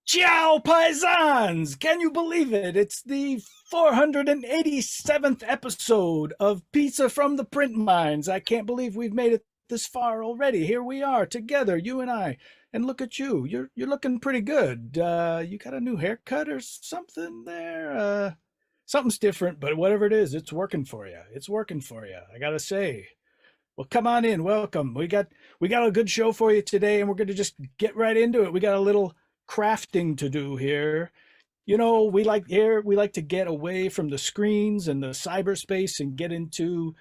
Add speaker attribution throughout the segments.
Speaker 1: Ciao, paisans! Can you believe it? It's the 487th episode of Pizza from the Print Mines. I can't believe we've made it this far already. Here we are together, you and I. And look at you. You're looking pretty good. You got a new haircut or something there? Something's different, but whatever it is, it's working for you. It's working for you. I gotta say. Well, come on in. Welcome. We got a good show for you today, and we're going to just get right into it. We got a little crafting to do here. We like to get away from the screens and the cyberspace and get into,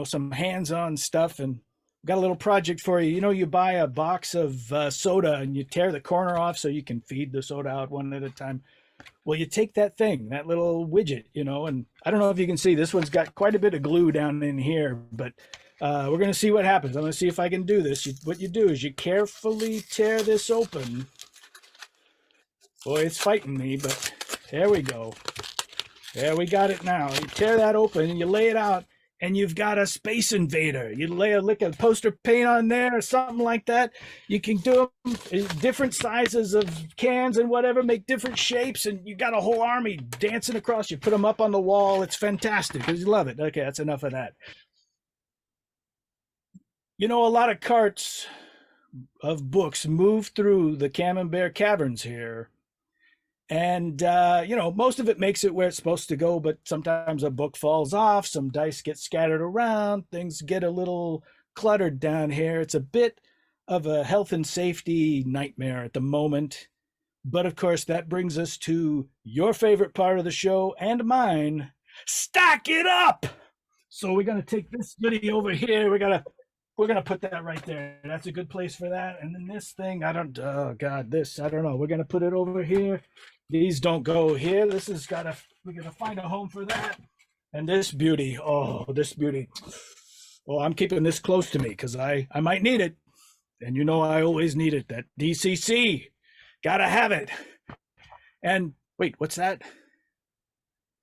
Speaker 1: some hands-on stuff. And we got a little project for you. You buy a box of soda and you tear the corner off so you can feed the soda out one at a time. Well, you take that thing, that little widget, and I don't know if you can see, this one's got quite a bit of glue down in here, but we're going to see what happens. I'm going to see if I can do this. What you do is you carefully tear this open. Boy, it's fighting me, but there we go. There, we got it now. You tear that open and you lay it out, and you've got a Space Invader. You lay a lick of poster paint on there or something like that. You can do them in different sizes of cans and whatever, make different shapes, and you got a whole army dancing across. You put them up on the wall. It's fantastic because you love it. Okay, that's enough of that. A lot of carts of books move through the Camembert Caverns here. And, most of it makes it where it's supposed to go, but sometimes a book falls off, some dice get scattered around, things get a little cluttered down here. It's a bit of a health and safety nightmare at the moment. But of course, that brings us to your favorite part of the show and mine. Stack it up! So we're going to take this goodie over here. We're going to put that right there. That's a good place for that. And then this thing, I don't know. We're going to put it over here. These don't go here. We're going to find a home for that. And this beauty. Oh, this beauty. Well, I'm keeping this close to me because I might need it. And I always need it. That DCC. Gotta have it. And wait, what's that?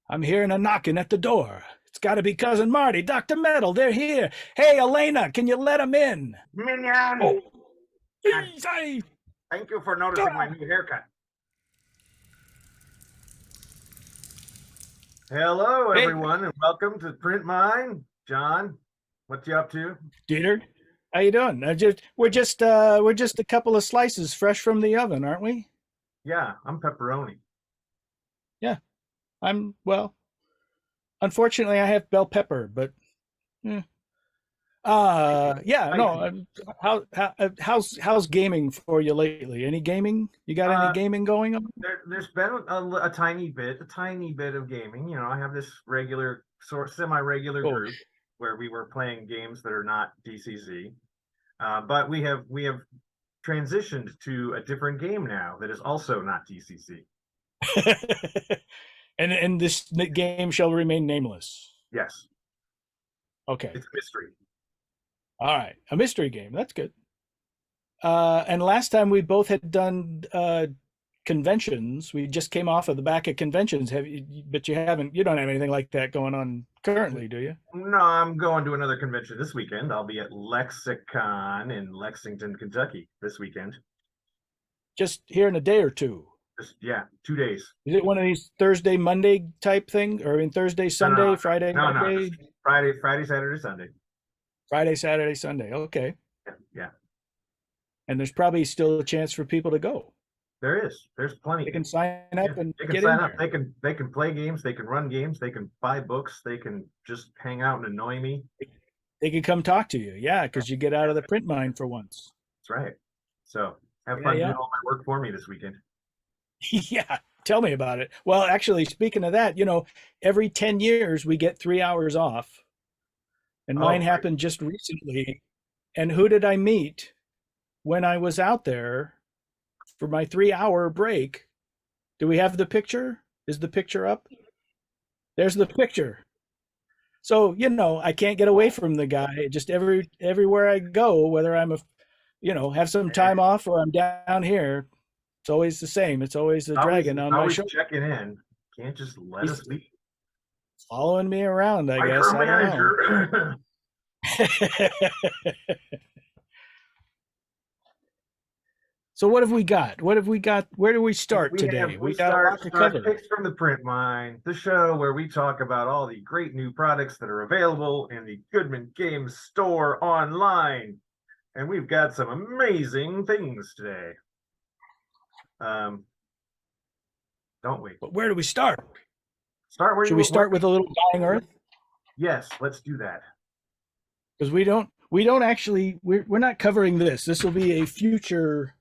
Speaker 1: I'm hearing a knocking at the door. It's got to be Cousin Marty, Dr. Metal. They're here. Hey, Elena, can you let them in?
Speaker 2: Minion!
Speaker 1: Oh.
Speaker 2: Thank you for noticing my new haircut. Hello, everyone, and welcome to Print Mine. John, what you up to?
Speaker 1: Diert, how you doing? We're just a couple of slices fresh from the oven, aren't we?
Speaker 2: Yeah, I'm pepperoni.
Speaker 1: Yeah, unfortunately, I have bell pepper, but how's gaming for you lately? Any gaming? You got any gaming going on?
Speaker 2: There's been a tiny bit of gaming. I have this semi-regular group where we were playing games that are not DCC, but we have transitioned to a different game now that is also not DCC.
Speaker 1: And this game shall remain nameless.
Speaker 2: Yes.
Speaker 1: Okay.
Speaker 2: It's a mystery.
Speaker 1: All right, a mystery game. That's good. And last time we both had done conventions. We just came off of the back of conventions. But you don't have anything like that going on currently, do you?
Speaker 2: No, I'm going to another convention this weekend. I'll be at Lexicon in Lexington, Kentucky this weekend.
Speaker 1: Just here in a day or two.
Speaker 2: 2 days.
Speaker 1: Is it one of these Thursday, Monday type thing, or in Thursday, Sunday,
Speaker 2: no,
Speaker 1: Friday, Monday?
Speaker 2: No, Friday, Saturday, Sunday.
Speaker 1: Friday, Saturday, Sunday. Okay.
Speaker 2: Yeah.
Speaker 1: And there's probably still a chance for people to go.
Speaker 2: There is. There's plenty.
Speaker 1: They can sign up and
Speaker 2: they can sign up. They can play games. They can run games. They can buy books. They can just hang out and annoy me.
Speaker 1: They can come talk to you. Yeah, because you get out of the print mine for once.
Speaker 2: That's right. So have fun doing all my work for me this weekend.
Speaker 1: Yeah, tell me about it. Well, actually, speaking of that, every 10 years we get 3 hours off. And mine happened just recently. And who did I meet when I was out there for my 3-hour break? Do we have the picture? Is the picture up? There's the picture. So, I can't get away from the guy. Just everywhere I go, whether I'm have some time off or I'm down here, it's always the same. It's always the dragon on my shoulder.
Speaker 2: Checking in. Can't just let us leave.
Speaker 1: Following me around, I guess. I don't know. So what have we got? What have we got? Where do we start today?
Speaker 2: We
Speaker 1: We got a lot to
Speaker 2: start
Speaker 1: cover.
Speaker 2: picks from the print mine, the show where we talk about all the great new products that are available in the Goodman Games store online. And we've got some amazing things today. Don't we?
Speaker 1: But where do we start?
Speaker 2: Start where
Speaker 1: Should we start with a little Dying Earth?
Speaker 2: Yes, let's do that.
Speaker 1: Because we don't actually we're not covering this. This will be a future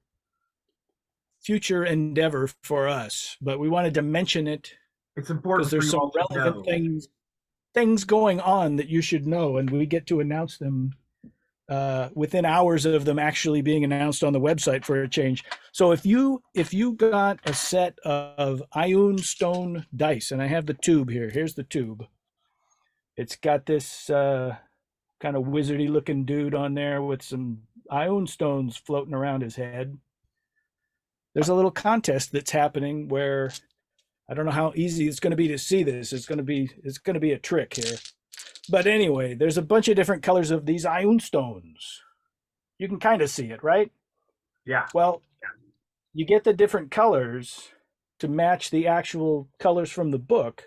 Speaker 1: endeavor for us, but we wanted to mention it
Speaker 2: It's important
Speaker 1: because there's some relevant things going on that you should know, and we get to announce them within hours of them actually being announced on the website for a change. So if you got a set of Ioun stone dice, and I have the tube here. Here's the tube. It's got this kind of wizardy looking dude on there with some Ioun stones floating around his head. There's a little contest that's happening where I don't know how easy it's going to be to see this. It's going to be a trick here. But anyway, there's a bunch of different colors of these Ioun stones. You can kind of see it, right?
Speaker 2: Yeah.
Speaker 1: Well, you get the different colors to match the actual colors from the book.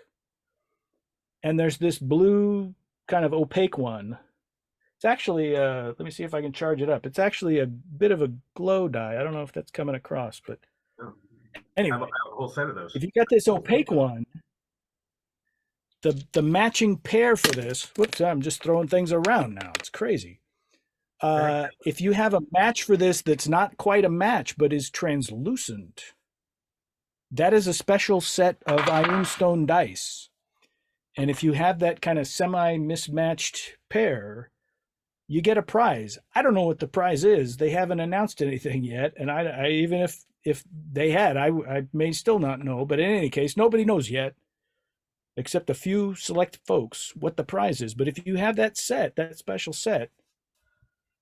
Speaker 1: And there's this blue kind of opaque one. It's actually, let me see if I can charge it up. It's actually a bit of a glow dye. I don't know if that's coming across, but anyway,
Speaker 2: I have a whole set of those.
Speaker 1: if you got this opaque one, the matching pair for this, whoops, I'm just throwing things around now. It's crazy. If you have a match for this that's not quite a match, but is translucent, that is a special set of Ioun stone dice. And if you have that kind of semi-mismatched pair, you get a prize. I don't know what the prize is. They haven't announced anything yet. And I even if they had, I may still not know. But in any case, nobody knows yet, except a few select folks, what the prize is. But if you have that set, that special set,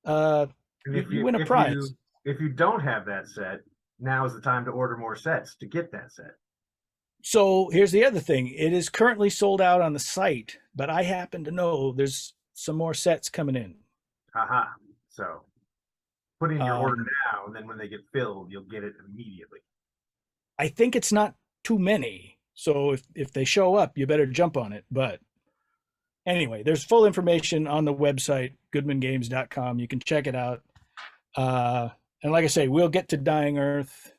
Speaker 1: you win a prize.
Speaker 2: If you don't have that set, now is the time to order more sets to get that set.
Speaker 1: So here's the other thing. It is currently sold out on the site, but I happen to know there's some more sets coming in.
Speaker 2: Aha. So put in your order now, and then when they get filled, you'll get it immediately.
Speaker 1: I think it's not too many. So if they show up, you better jump on it. But anyway, there's full information on the website, goodmangames.com. You can check it out. And like I say, we'll get to Dying Earth,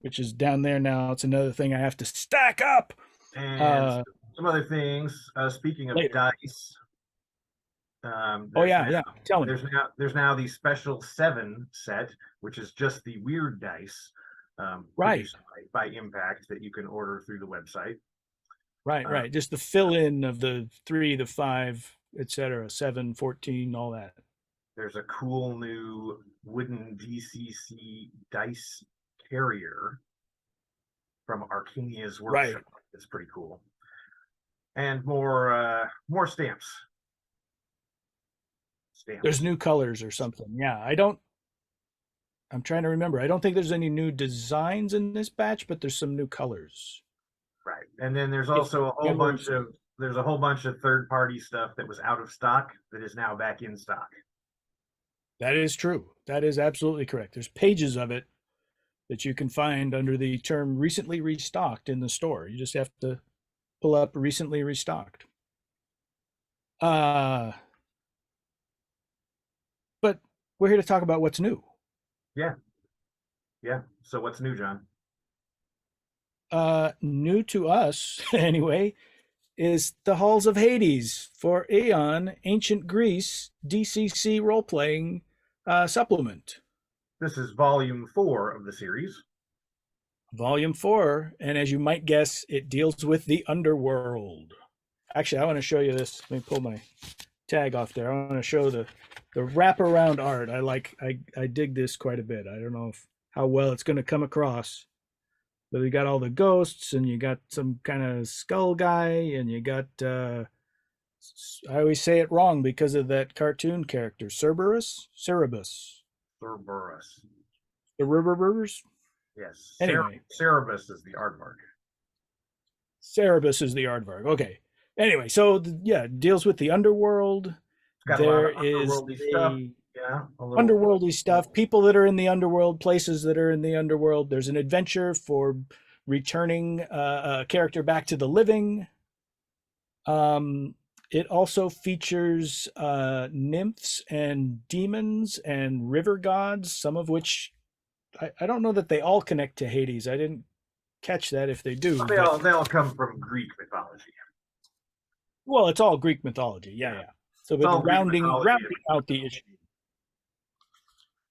Speaker 1: which is down there now. It's another thing I have to stack up.
Speaker 2: And some other things. Speaking of dice.
Speaker 1: Tell me.
Speaker 2: There's now the special 7 set, which is just the weird dice,
Speaker 1: right,
Speaker 2: by Impact, that you can order through the website.
Speaker 1: Right. Just the fill in of the 3, the 5, etc., 7, 14, all that.
Speaker 2: There's a cool new wooden DCC dice carrier from Arcania's workshop.
Speaker 1: Right.
Speaker 2: It's pretty cool. And more stamps.
Speaker 1: There's new colors or something. Yeah, I'm trying to remember. I don't think there's any new designs in this batch, but there's some new colors.
Speaker 2: Right. And then there's also a whole bunch of third-party stuff that was out of stock that is now back in stock.
Speaker 1: That is true. That is absolutely correct. There's pages of it that you can find under the term recently restocked in the store. You just have to pull up recently restocked. But we're here to talk about what's new.
Speaker 2: Yeah. So what's new, John?
Speaker 1: New to us, anyway, is the Halls of Hades for Aeon Ancient Greece DCC role-playing supplement.
Speaker 2: This is volume 4 of the series.
Speaker 1: Volume 4, and as you might guess, it deals with the underworld. Actually, I want to show you this. Let me pull my tag off there. I want to show the wraparound art. I dig this quite a bit. I don't know how well it's going to come across, but you got all the ghosts, and you got some kind of skull guy, and you got I always say it wrong because of that cartoon character, Cerberus. The Riverburgers.
Speaker 2: Yes.
Speaker 1: Anyway,
Speaker 2: Cerebus is the aardvark.
Speaker 1: Cerebus is the aardvark. Okay. Anyway, so deals with the underworld.
Speaker 2: Got there a lot of underworldy stuff. Yeah, a little.
Speaker 1: underworldy stuff, people that are in the underworld, places that are in the underworld. There's an adventure for returning a character back to the living. Um, it also features nymphs and demons and river gods, some of which I don't know that they all connect to Hades. I didn't catch that if they do,
Speaker 2: They
Speaker 1: but
Speaker 2: all come from Greek mythology.
Speaker 1: well, it's all Greek mythology. Yeah,
Speaker 2: Yeah,
Speaker 1: yeah. So,
Speaker 2: it's
Speaker 1: but
Speaker 2: all Greek mythology.
Speaker 1: rounding out the issue,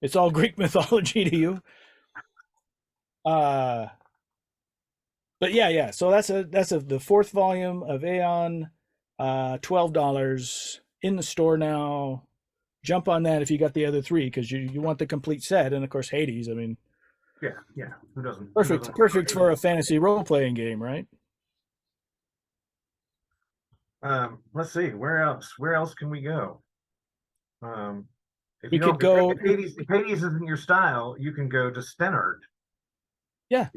Speaker 1: it's all Greek mythology to you. Uh, but yeah, yeah. So that's the fourth volume of Aeon, $12 in the store now. Jump on that if you got the other three because you want the complete set, and of course Hades. I mean,
Speaker 2: Yeah, yeah. Who doesn't? Who
Speaker 1: perfect
Speaker 2: doesn't
Speaker 1: perfect for a fantasy role playing game, right?
Speaker 2: Let's see. Where else? Where else can we go? If
Speaker 1: We
Speaker 2: you don't,
Speaker 1: could go,
Speaker 2: if Hades isn't your style, you can go to Stenard,
Speaker 1: yeah.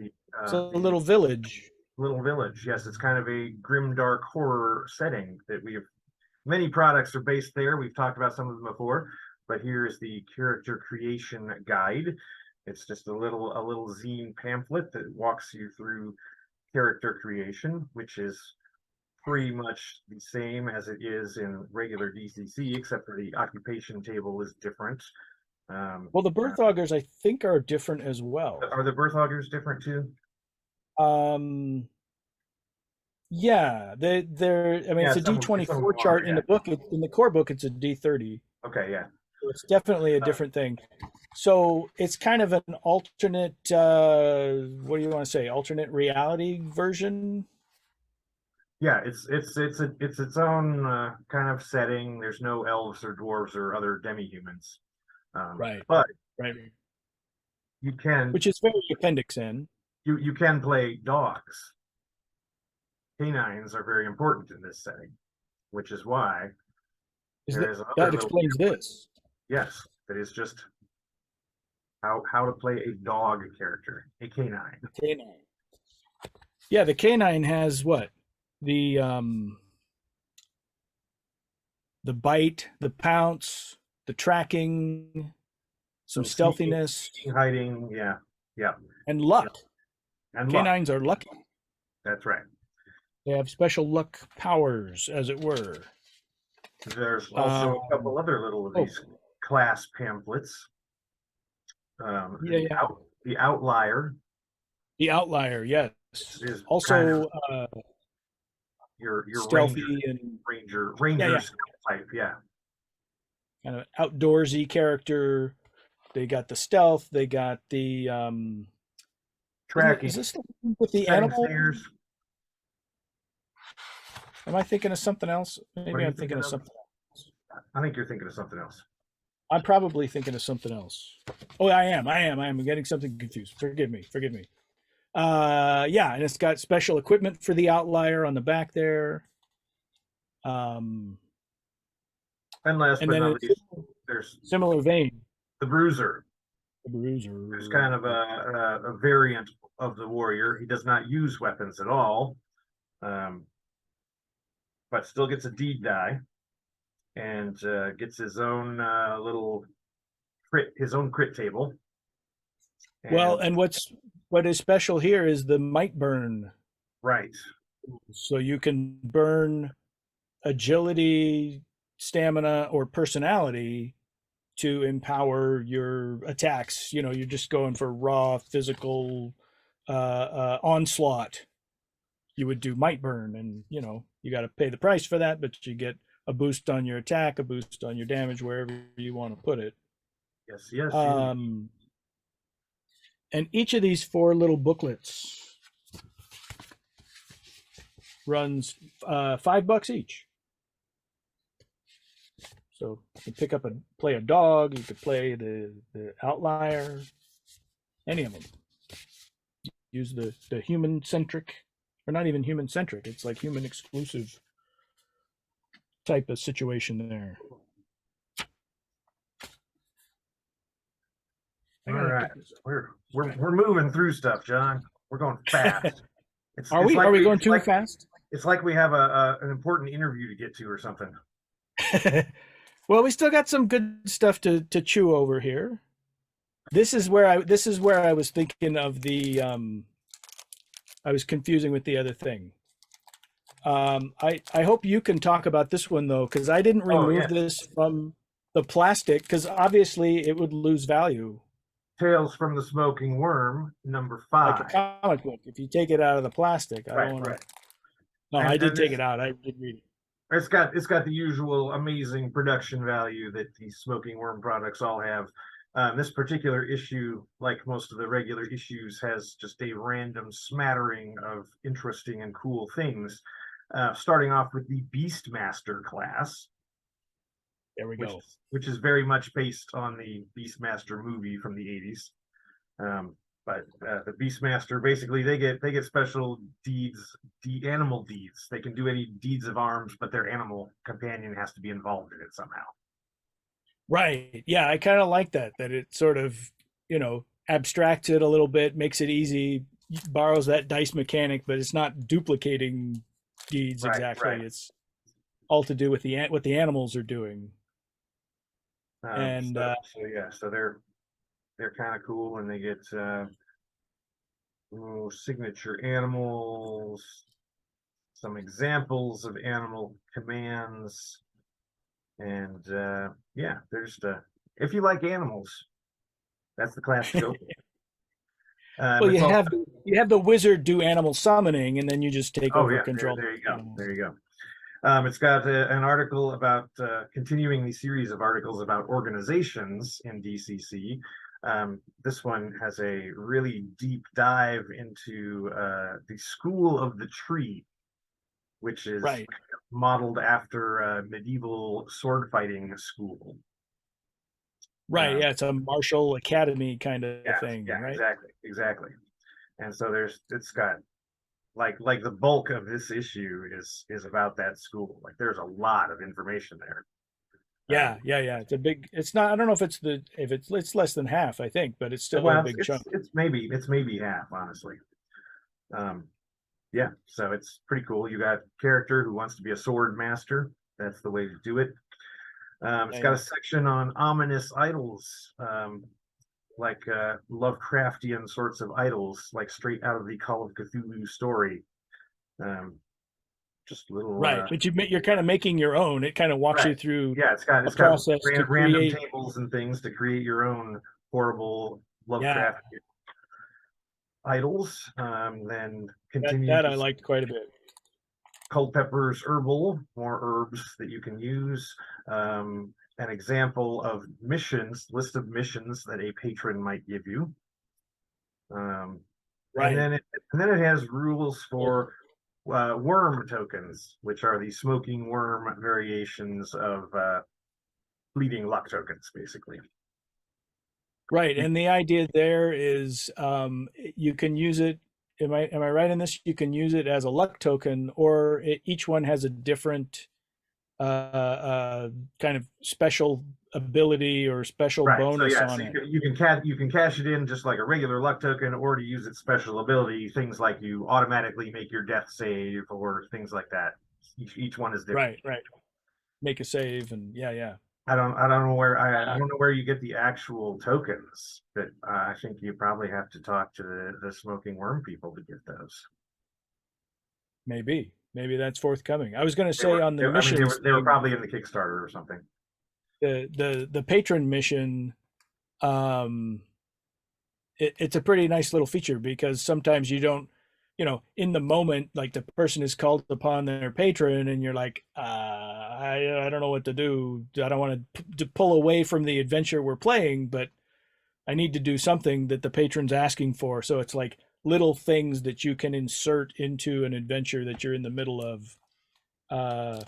Speaker 1: So a
Speaker 2: the
Speaker 1: little village.
Speaker 2: little village. Yes, it's kind of a grim, dark horror setting that we have. Many products are based there. We've talked about some of them before, but here is the character creation guide. It's just a little zine pamphlet that walks you through character creation, which is pretty much the same as it is in regular DCC, except for the occupation table is different.
Speaker 1: Well, the birth augurs I think are different as well.
Speaker 2: Are the birth augurs different too?
Speaker 1: Um, yeah, they're. I mean,
Speaker 2: Yeah,
Speaker 1: it's a
Speaker 2: some
Speaker 1: D24
Speaker 2: are,
Speaker 1: chart in
Speaker 2: yeah.
Speaker 1: the book. In the core book, it's a D30.
Speaker 2: Okay, yeah.
Speaker 1: So it's definitely a different thing. So it's kind of an alternate. What do you want to say? Alternate reality version.
Speaker 2: Yeah, it's its own kind of setting. There's no elves or dwarves or other demi-humans.
Speaker 1: Right.
Speaker 2: But
Speaker 1: Right.
Speaker 2: you can
Speaker 1: Which is very Appendix N.
Speaker 2: you can play dogs. Canines are very important in this setting, which is why there is
Speaker 1: That
Speaker 2: another little
Speaker 1: explains this.
Speaker 2: yes, that is just how to play a dog character, a canine.
Speaker 1: The canine. Yeah, the canine has what? The the bite, the pounce, the tracking, some stealthiness,
Speaker 2: sneaking, hiding, yeah, yeah,
Speaker 1: and luck.
Speaker 2: and luck.
Speaker 1: Canines are lucky.
Speaker 2: That's right.
Speaker 1: They have special luck powers, as it were.
Speaker 2: There's also a couple other little of these class pamphlets.
Speaker 1: Yeah, yeah.
Speaker 2: The outlier.
Speaker 1: The outlier, yes.
Speaker 2: Is
Speaker 1: Also,
Speaker 2: your
Speaker 1: stealthy
Speaker 2: ranger
Speaker 1: yeah.
Speaker 2: type, yeah.
Speaker 1: Kind of outdoorsy character. They got the stealth. They got the
Speaker 2: Tracking.
Speaker 1: Is this the one with the animal?
Speaker 2: Snares.
Speaker 1: Am I thinking of something else? Maybe I'm thinking of something else.
Speaker 2: I think you're thinking of something else.
Speaker 1: I'm probably thinking of something else. Oh, I am. I'm getting something confused. Forgive me. Yeah, and it's got special equipment for the outlier on the back there.
Speaker 2: And last but not least, there's
Speaker 1: similar vein.
Speaker 2: The Bruiser.
Speaker 1: The Bruiser.
Speaker 2: There's kind of a variant of the warrior. He does not use weapons at all, but still gets a deed die and gets his own little crit table.
Speaker 1: And what is special here is the might burn.
Speaker 2: Right.
Speaker 1: So you can burn agility, stamina, or personality to empower your attacks. You know, you're just going for raw physical onslaught. You would do might burn, and you got to pay the price for that, but you get a boost on your attack, a boost on your damage, wherever you want to put it.
Speaker 2: Yes.
Speaker 1: And each of these 4 little booklets runs $5 each. So you can play a dog, you could play the outlier, any of them. Use the human centric, or not even human centric, it's like human exclusive type of situation there.
Speaker 2: All right, we're moving through stuff, John. We're going fast.
Speaker 1: Are we going too fast?
Speaker 2: It's like we have an important interview to get to or something.
Speaker 1: Well, we still got some good stuff to chew over here. This is where I was thinking of the I was confusing with the other thing. I hope you can talk about this one though, because I didn't
Speaker 2: Oh
Speaker 1: remove
Speaker 2: yes,
Speaker 1: this from the plastic because obviously it would lose value,
Speaker 2: Tales from the Smoking Worm, number
Speaker 1: like a
Speaker 2: five.
Speaker 1: comic book. If you take it out of the plastic, I
Speaker 2: Right,
Speaker 1: don't want to.
Speaker 2: right.
Speaker 1: No, I did
Speaker 2: And
Speaker 1: take it out. I did read it.
Speaker 2: it's got the usual amazing production value that these Smoking Worm products all have. This particular issue, like most of the regular issues, has just a random smattering of interesting and cool things. Starting off with the Beastmaster class,
Speaker 1: There we
Speaker 2: which
Speaker 1: go.
Speaker 2: is which is very much based on the Beastmaster movie from the 80s. But the Beastmaster, basically they get special deeds, animal deeds. They can do any deeds of arms, but their animal companion has to be involved in it somehow.
Speaker 1: Right. Yeah, I kind of like that it sort of, abstracts it a little bit, makes it easy, borrows that dice mechanic, but it's not duplicating deeds
Speaker 2: Right,
Speaker 1: exactly.
Speaker 2: right.
Speaker 1: It's all to do with what the animals are doing. And
Speaker 2: So yeah, so they're kind of cool, and they get signature animals, some examples of animal commands, and yeah, there's the if you like animals, that's the class to go for.
Speaker 1: well,
Speaker 2: It's also
Speaker 1: you have the wizard do animal summoning, and then you just take
Speaker 2: oh
Speaker 1: over
Speaker 2: yeah,
Speaker 1: control.
Speaker 2: there you go, there you go. It's got an article about continuing the series of articles about organizations in DCC. This one has a really deep dive into the School of the Tree, which is
Speaker 1: Right.
Speaker 2: modeled after a medieval sword fighting school.
Speaker 1: Right.
Speaker 2: Um,
Speaker 1: Yeah, it's a martial academy kind of
Speaker 2: yeah,
Speaker 1: thing,
Speaker 2: yeah,
Speaker 1: right?
Speaker 2: exactly, exactly. And so it's got like the bulk of this issue is about that school. Like there's a lot of information there.
Speaker 1: Yeah,
Speaker 2: Um,
Speaker 1: yeah, yeah. It's not, I don't know if it's less than half, I think, but it's still a
Speaker 2: well,
Speaker 1: big chunk.
Speaker 2: it's maybe half, honestly. Um, yeah, so it's pretty cool. You got a character who wants to be a sword master. That's the way to do it. It's got a
Speaker 1: Nice.
Speaker 2: section on ominous idols, like Lovecraftian sorts of idols, like straight out of the Call of Cthulhu story. Um, just little
Speaker 1: Right. But you're kind of making your own. It kind of walks
Speaker 2: right.
Speaker 1: you through
Speaker 2: Yeah,
Speaker 1: a
Speaker 2: it's got
Speaker 1: process to
Speaker 2: random
Speaker 1: create.
Speaker 2: tables and things to create your own horrible
Speaker 1: Yeah,
Speaker 2: Lovecraft idols. Then
Speaker 1: that I
Speaker 2: continues
Speaker 1: liked quite a bit.
Speaker 2: Culpepper's herbal, more herbs that you can use. An example of missions, list of missions that a patron might give you. Um, and
Speaker 1: Right.
Speaker 2: then it has rules for worm tokens, which are the smoking worm variations of bleeding luck tokens, basically.
Speaker 1: Right.
Speaker 2: You,
Speaker 1: And the idea there is you can use it. Am I right in this? You can use it as a luck token, or each one has a different kind of special ability or special
Speaker 2: right. So
Speaker 1: bonus
Speaker 2: yeah,
Speaker 1: on it.
Speaker 2: you can cash it in just like a regular luck token, or to use its special ability, things like you automatically make your death save or things like that. Each one is different.
Speaker 1: Right. Right. Make a save, and yeah, yeah.
Speaker 2: I don't know where I
Speaker 1: Uh,
Speaker 2: don't know where you get the actual tokens, but I think you probably have to talk to the smoking worm people to get those.
Speaker 1: maybe that's forthcoming. I was going to say on the
Speaker 2: I mean,
Speaker 1: missions
Speaker 2: they were
Speaker 1: thing,
Speaker 2: probably in the Kickstarter or something.
Speaker 1: the patron mission, um, it's a pretty nice little feature because sometimes you don't, in the moment, like the person is called upon their patron, and you're like, I don't know what to do. I don't want to pull away from the adventure we're playing, but I need to do something that the patron's asking for. So it's like little things that you can insert into an adventure that you're in the middle of. Uh,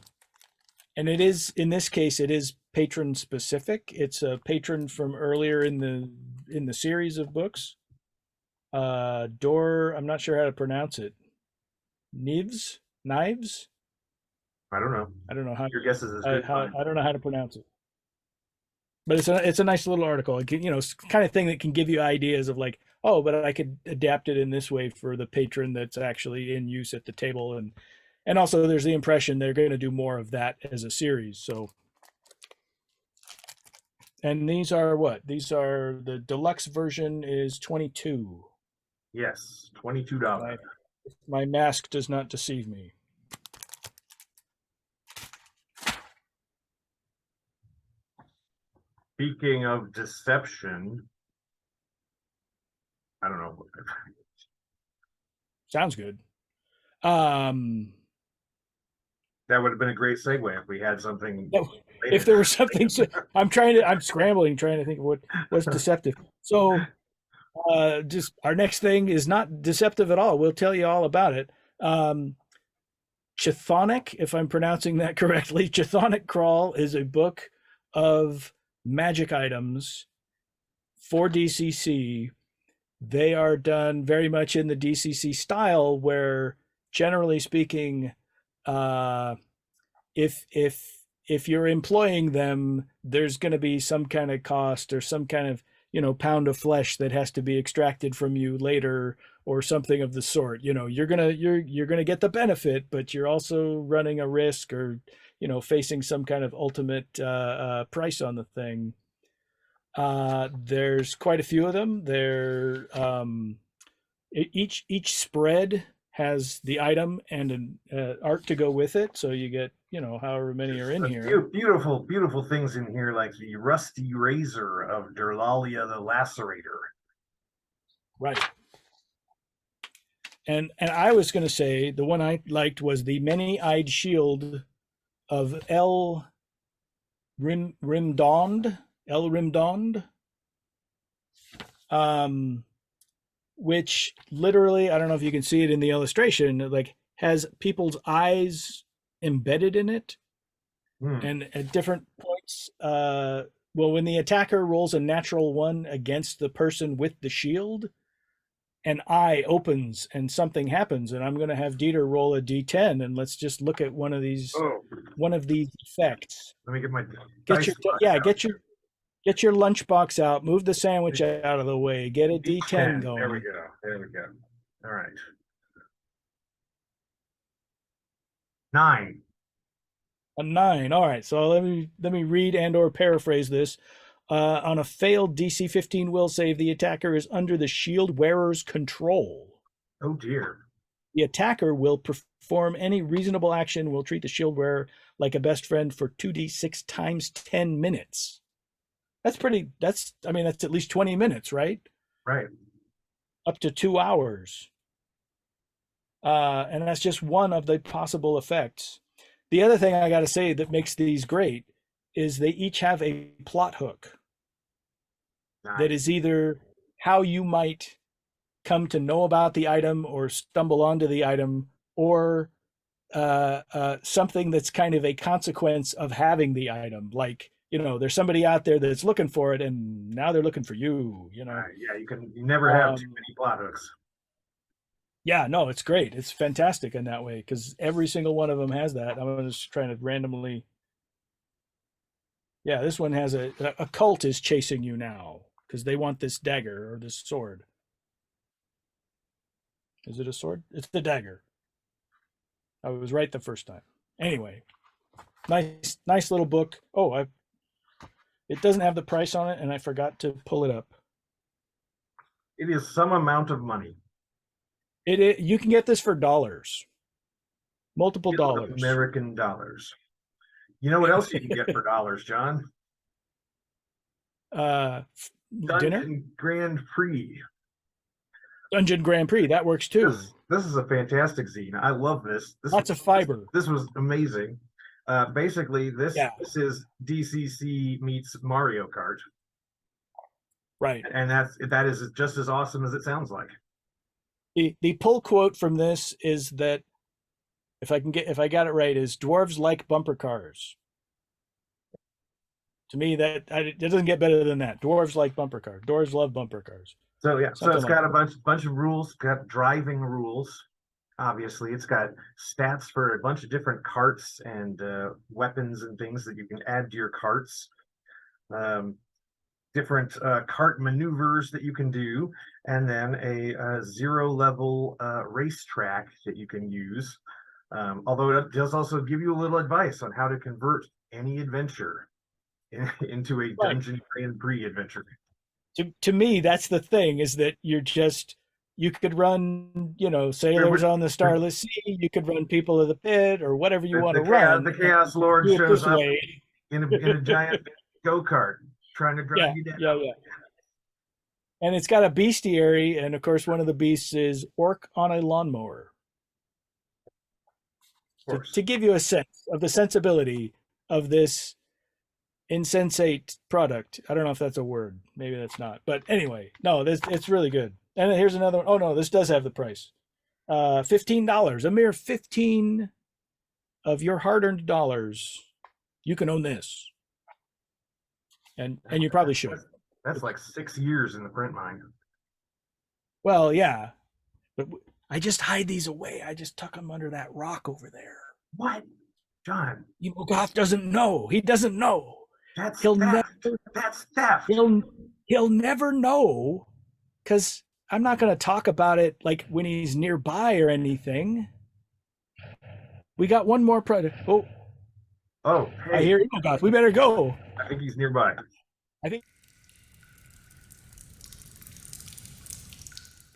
Speaker 1: and it is, in this case, it is patron specific. It's a patron from earlier in the series of books. Door, I'm not sure how to pronounce it. Knives.
Speaker 2: I don't know.
Speaker 1: I don't know how
Speaker 2: Your guess is as good as mine.
Speaker 1: I don't know how to pronounce it. But it's a nice little article. It can, it's kind of thing that can give you ideas of like, oh, but I could adapt it in this way for the patron that's actually in use at the table, and also there's the impression they're going to do more of that as a series. So And these are what? These are the deluxe version is 22.
Speaker 2: Yes, $22.
Speaker 1: My mask does not deceive me.
Speaker 2: Speaking of deception, I don't know.
Speaker 1: Sounds good. Um,
Speaker 2: That would have been a great segue if we had something
Speaker 1: if there was something, I'm scrambling, trying to think of what's deceptive. So, just our next thing is not deceptive at all. We'll tell you all about it. Chthonic, if I'm pronouncing that correctly, Chthonic Crawl is a book of magic items for DCC. They are done very much in the DCC style, where generally speaking, if you're employing them, there's going to be some kind of cost or some kind of pound of flesh that has to be extracted from you later or something of the sort. You're gonna get the benefit, but you're also running a risk or facing some kind of ultimate price on the thing. There's quite a few of them. Each spread has the item and an art to go with it, so you get however many are in here.
Speaker 2: Beautiful, beautiful things in here, like the rusty razor of Durlalia the Lacerator.
Speaker 1: Right. And I was going to say the one I liked was the many-eyed shield of El Rimdond, which literally, I don't know if you can see it in the illustration, like has people's eyes embedded in it. And at different points, when the attacker rolls a natural 1 against the person with the shield, an eye opens and something happens, and I'm going to have Dieter roll a d10, and let's just look at one of these effects.
Speaker 2: Let me get my
Speaker 1: get your lunchbox out, move the sandwich out of the way, get a d10 going.
Speaker 2: There we go. All right. 9.
Speaker 1: A 9. All right. So let me read and or paraphrase this. On a failed DC 15 will save, the attacker is under the shield wearer's control.
Speaker 2: Oh dear.
Speaker 1: The attacker will perform any reasonable action, will treat the shield wearer like a best friend for 2d6 times 10 minutes. That's at least 20 minutes, right?
Speaker 2: Right.
Speaker 1: Up to 2 hours. And that's just one of the possible effects. The other thing I got to say that makes these great is they each have a plot hook. Nice. That is either how you might come to know about the item or stumble onto the item, or something that's kind of a consequence of having the item. Like, there's somebody out there that's looking for it, and now they're looking for you.
Speaker 2: Yeah, you never have too many plot hooks.
Speaker 1: Yeah, no, it's great. It's fantastic in that way, because every single one of them has that. I'm just trying to randomly. Yeah, this one has a cult is chasing you now because they want this dagger or this sword. Is it a sword? It's the dagger. I was right the first time. Anyway, nice little book. Oh, it doesn't have the price on it, and I forgot to pull it up.
Speaker 2: It is some amount of money.
Speaker 1: You can get this for dollars, multiple dollars,
Speaker 2: American dollars. You know what else you can get for dollars, John?
Speaker 1: Dinner?
Speaker 2: Grand Prix.
Speaker 1: Dungeon Grand Prix, that works too.
Speaker 2: This is a fantastic zine. I love this.
Speaker 1: Lots of fiber.
Speaker 2: This was amazing. Basically, this is DCC meets Mario Kart.
Speaker 1: Right.
Speaker 2: And that is just as awesome as it sounds like.
Speaker 1: The pull quote from this is that, if I got it right, is dwarves like bumper cars. To me, it doesn't get better than that. Dwarves like bumper cars. Dwarves love bumper cars.
Speaker 2: So yeah, so it's got a bunch of rules. It's got driving rules. Obviously, it's got stats for a bunch of different carts and weapons and things that you can add to your carts. Different cart maneuvers that you can do, and then a 0 level racetrack that you can use. Although it does also give you a little advice on how to convert any adventure. into a
Speaker 1: Right.
Speaker 2: Dungeon Grand Prix adventure.
Speaker 1: To me, that's the thing, is that you could run, sailors on the Starless Sea, you could run people of the pit or whatever you want to run.
Speaker 2: The Chaos Lord
Speaker 1: Do it
Speaker 2: shows
Speaker 1: this
Speaker 2: up
Speaker 1: way.
Speaker 2: in a giant go-kart trying to drive
Speaker 1: Yeah,
Speaker 2: you down.
Speaker 1: yeah. And it's got a bestiary, and of course, one of the beasts is orc on a lawnmower. To give you a sense of the sensibility of this insensate product. I don't know if that's a word. Maybe that's not. But anyway, no, it's really good. And here's another one. Oh no, this does have the price. $15. A mere 15 of your hard-earned dollars. You can own this. And you probably should.
Speaker 2: That's like 6 years in the print mine.
Speaker 1: Well, yeah. But I just hide these away. I just tuck them under that rock over there.
Speaker 2: What? John.
Speaker 1: Emogoth doesn't know. He doesn't know.
Speaker 2: That's
Speaker 1: He'll
Speaker 2: theft.
Speaker 1: never
Speaker 2: That's theft.
Speaker 1: he'll never know, because I'm not going to talk about it like when he's nearby or anything. We got one more product.
Speaker 2: Oh, hey.
Speaker 1: I hear Emogoth. We better go.
Speaker 2: I think he's nearby.
Speaker 1: I think.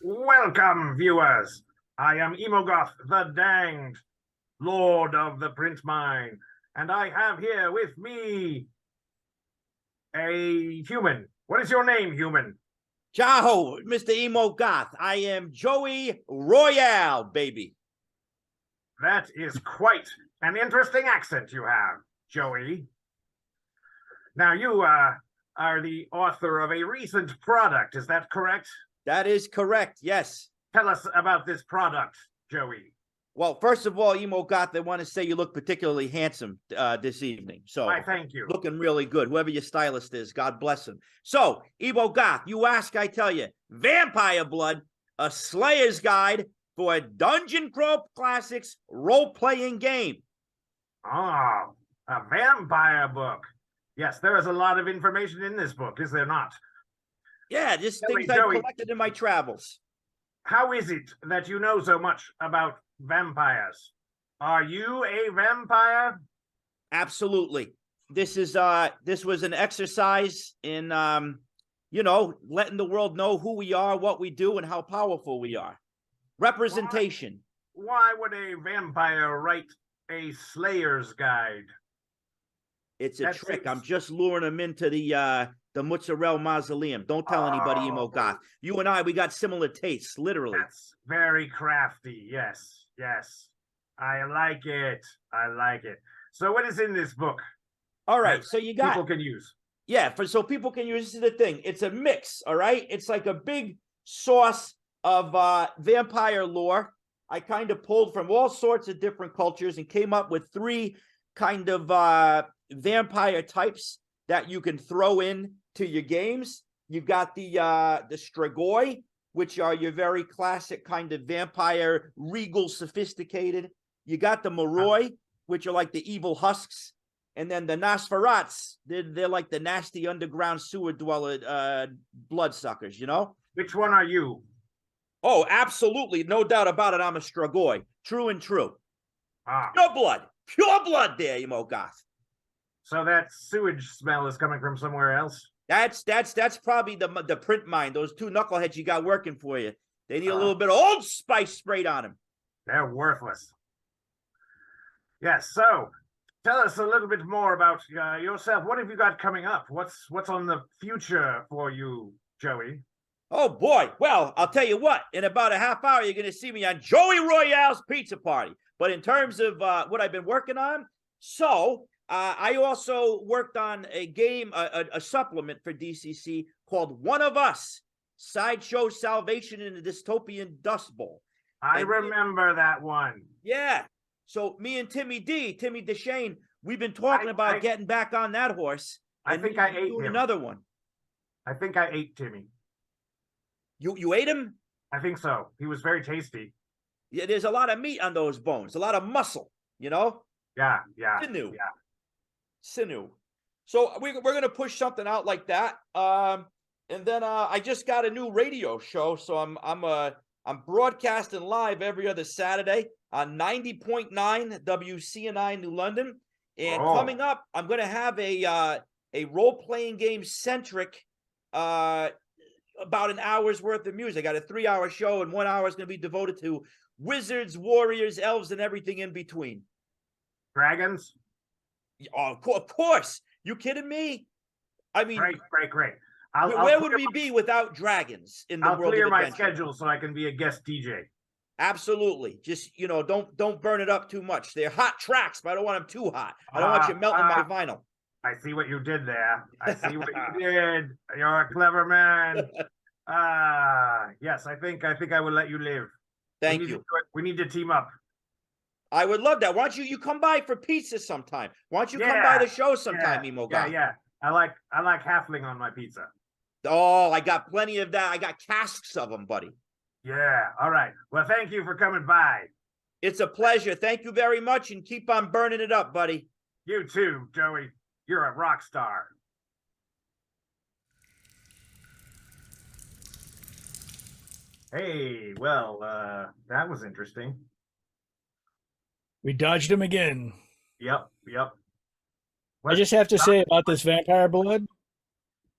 Speaker 2: Welcome, viewers. I am Emogoth the Danged, Lord of the Print Mine, and I have here with me a human. What is your name, human?
Speaker 3: Ciao, Mr. Emogoth. I am Joey Royale, baby.
Speaker 2: That is quite an interesting accent you have, Joey. Now, you are the author of a recent product, is that correct?
Speaker 3: That is correct, yes.
Speaker 2: Tell us about this product, Joey.
Speaker 3: Well, first of all, Emogoth, I want to say you look particularly handsome this evening. So,
Speaker 2: why, thank you.
Speaker 3: Looking really good. Whoever your stylist is, God bless him. So, Emogoth, you ask, I tell you. Vampire Blood, a Slayer's Guide for a Dungeon Crawl Classics role-playing game.
Speaker 2: Oh, a vampire book. Yes, there is a lot of information in this book, is there not?
Speaker 3: Yeah, just things I've collected in my travels.
Speaker 2: How is it that you know so much about vampires? Are you a vampire?
Speaker 3: Absolutely. This was an exercise in letting the world know who we are, what we do, and how powerful we are. Representation.
Speaker 2: Why would a vampire write a Slayer's Guide?
Speaker 3: It's a trick. I'm just luring them into the Mozzarella Mausoleum. Don't tell anybody, Emogoth. You and I, we got similar tastes, literally.
Speaker 2: That's very crafty. Yes, yes. I like it. I like it. So what is in this book?
Speaker 3: All right, so you got...
Speaker 2: People can use.
Speaker 3: Yeah, so people can use... This is the thing. It's a mix, all right? It's like a big sauce of vampire lore. I kind of pulled from all sorts of different cultures and came up with 3 kind of vampire types that you can throw in to your games. You've got the Strigoi, which are your very classic kind of vampire, regal, sophisticated. You got the Moroi, which are like the evil husks. And then the Nosferats, they're like the nasty underground sewer dweller bloodsuckers, you know?
Speaker 2: Which one are you?
Speaker 3: Oh, absolutely. No doubt about it. I'm a Strigoi. True and true.
Speaker 2: Ah.
Speaker 3: Pure blood there, Emogoth.
Speaker 2: So that sewage smell is coming from somewhere else?
Speaker 3: That's probably the print mine. Those 2 knuckleheads you got working for you. They need a little bit of Old Spice sprayed on them.
Speaker 2: They're worthless. Yes, so tell us a little bit more about yourself. What have you got coming up? What's on the future for you, Joey?
Speaker 3: Oh, boy. Well, I'll tell you what. In about a half hour, you're going to see me on Joey Royale's Pizza Party. But in terms of what I've been working on, I also worked on a game, a supplement for DCC called One of Us, Sideshow Salvation in the Dystopian Dust Bowl.
Speaker 2: I remember that one.
Speaker 3: Yeah. So me and Timmy DeShane, we've been talking about getting back on that horse.
Speaker 2: I think I ate him.
Speaker 3: Another one.
Speaker 2: I think I ate Timmy.
Speaker 3: You ate him?
Speaker 2: I think so. He was very tasty.
Speaker 3: Yeah, there's a lot of meat on those bones, a lot of muscle, you know?
Speaker 2: Yeah.
Speaker 3: Sinew. So we're going to push something out like that. And then I just got a new radio show, so I'm broadcasting live every other Saturday on 90.9 WCNI New London. And coming up, I'm going to have a a role-playing game centric about an hour's worth of music. I got a 3-hour show, and 1 hour is going to be devoted to wizards, warriors, elves, and everything in between.
Speaker 2: Dragons?
Speaker 3: Oh, of course. You kidding me? I mean,
Speaker 2: Great.
Speaker 3: Where would we be without dragons in the
Speaker 2: I'll
Speaker 3: world
Speaker 2: clear
Speaker 3: of
Speaker 2: my
Speaker 3: adventure?
Speaker 2: schedule so I can be a guest DJ.
Speaker 3: Absolutely. Just, don't burn it up too much. They're hot tracks, but I don't want them too hot. I don't want you melting my vinyl.
Speaker 2: I see what you did there. I see what you did. You're a clever man. Yes, I think I will let you live.
Speaker 3: Thank you.
Speaker 2: We need to team up.
Speaker 3: I would love that. Why don't you come by for pizza sometime? Why don't you come by the show sometime, Emogoth?
Speaker 2: Yeah. I like halfling on my pizza.
Speaker 3: Oh, I got plenty of that. I got casks of them, buddy.
Speaker 2: Yeah. All right. Well, thank you for coming by.
Speaker 3: It's a pleasure. Thank you very much, and keep on burning it up, buddy.
Speaker 2: You too, Joey. You're a rock star. Hey, well, that was interesting.
Speaker 1: We dodged him again.
Speaker 2: Yep.
Speaker 1: I just have to say about this vampire blood,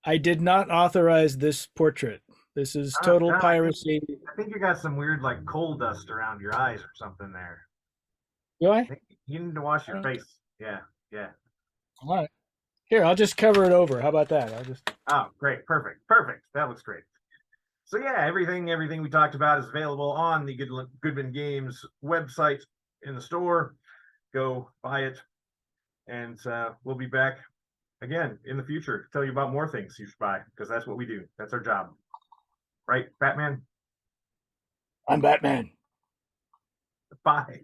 Speaker 1: I did not authorize this portrait. This is total piracy.
Speaker 2: I think you got some weird, like, coal dust around your eyes or something there.
Speaker 1: Do I?
Speaker 2: You need to wash your face. Yeah.
Speaker 1: All right. Here, I'll just cover it over. How about that?
Speaker 2: Oh, great. Perfect. That looks great. So yeah, everything we talked about is available on the Goodman Games website in the store. Go buy it. And we'll be back again in the future to tell you about more things you should buy, because that's what we do. That's our job. Right, Batman?
Speaker 1: I'm Batman.
Speaker 2: Bye.